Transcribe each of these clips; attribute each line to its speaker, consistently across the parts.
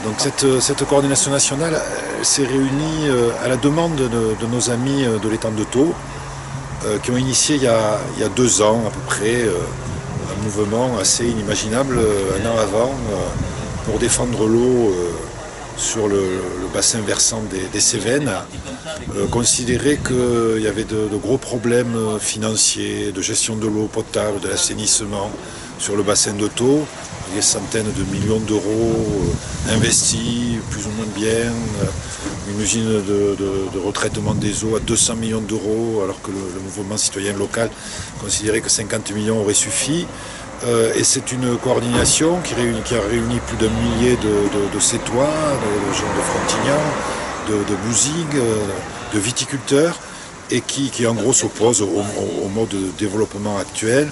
Speaker 1: Donc cette coordination nationale s'est réunie à la demande de nos amis de l'étang de Thau, qui ont initié il y a 2 ans à peu près un mouvement assez inimaginable un an avant pour défendre l'eau sur le bassin versant des Cévennes, considérer qu'il y avait de gros problèmes financiers, de gestion de l'eau potable, de l'assainissement sur le bassin de Thau, des centaines de millions d'euros investis, plus ou moins bien, une usine de retraitement des eaux à 200 millions d'euros, alors que le mouvement citoyen local considérait que 50 millions auraient suffi. Et c'est une coordination qui a réuni plus d'1 millier de Sétois, de gens de Frontignan, de Bouzigues, de viticulteurs, et qui en gros s'oppose au mode de développement actuel,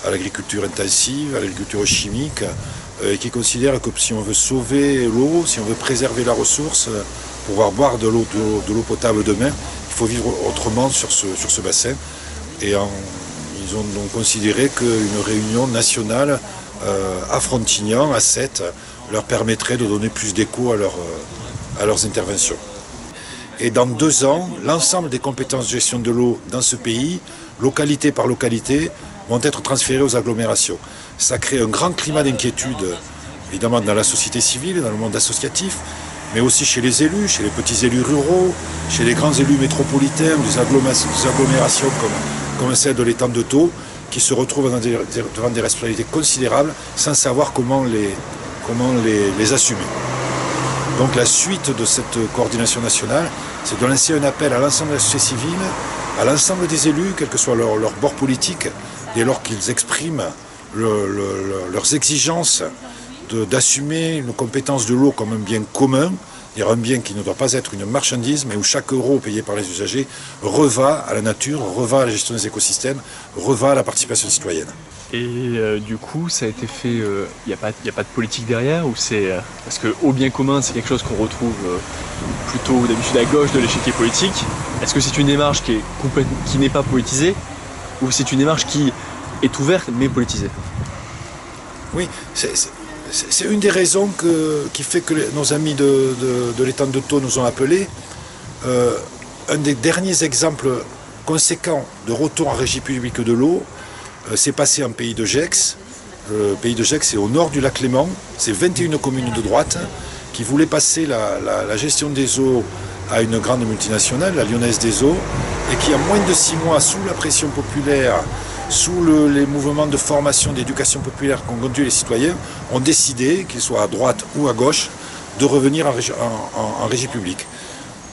Speaker 1: à l'agriculture intensive, à l'agriculture chimique, et qui considère que si on veut sauver l'eau, si on veut préserver la ressource, pouvoir boire de l'eau potable demain, il faut vivre autrement sur ce bassin. Et ils ont donc considéré qu'une réunion nationale à Frontignan, à Sète, leur permettrait de donner plus d'écho à leurs interventions. Et dans 2 ans, l'ensemble des compétences de gestion de l'eau dans ce pays, localité par localité, vont être transférées aux agglomérations. Ça crée un grand climat d'inquiétude, évidemment dans la société civile, dans le monde associatif, mais aussi chez les élus, chez les petits élus ruraux, chez les grands élus métropolitains, des agglomérations comme celle de l'étang de Thau, qui se retrouvent devant des responsabilités considérables sans savoir comment les assumer. Donc la suite de cette coordination nationale, c'est de lancer un appel à l'ensemble de la société civile, à l'ensemble des élus, quel que soit leur bord politique, dès lors qu'ils expriment leurs exigences d'assumer une compétence de l'eau comme un bien commun, c'est-à-dire un bien qui ne doit pas être une marchandise, mais où chaque euro payé par les usagers reva à la nature, reva à la gestion des écosystèmes, reva à la participation citoyenne.
Speaker 2: Et du coup, ça a été fait, il n'y a pas de politique derrière, ou c'est parce que au bien commun, c'est quelque chose qu'on retrouve plutôt d'habitude à gauche de l'échiquier politique. Est-ce que c'est une démarche qui n'est pas politisée, ou c'est une démarche qui est ouverte mais politisée?
Speaker 1: Oui, c'est une des raisons qui fait que nos amis de l'étang de Thau nous ont appelés. Un des derniers exemples conséquents de retour en régie publique de l'eau s'est passé en Pays de Gex. Le Pays de Gex est au nord du lac Léman. C'est 21 communes de droite qui voulaient passer la gestion des eaux à une grande multinationale, la Lyonnaise des Eaux, et qui en moins de 6 mois, sous la pression populaire, sous les mouvements de formation, d'éducation populaire qu'ont conduit les citoyens, ont décidé, qu'ils soient à droite ou à gauche, de revenir en régie publique.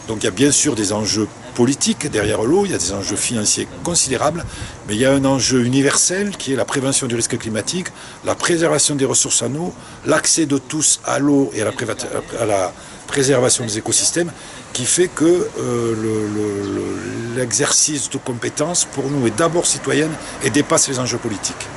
Speaker 1: Donc il y a bien sûr des enjeux politiques derrière l'eau, il y a des enjeux financiers considérables, mais il y a un enjeu universel qui est la prévention du risque climatique, la préservation des ressources en eau, l'accès de tous à l'eau et à la préservation des écosystèmes, qui fait que l'exercice de compétences, pour nous, est d'abord citoyenne et dépasse les enjeux politiques.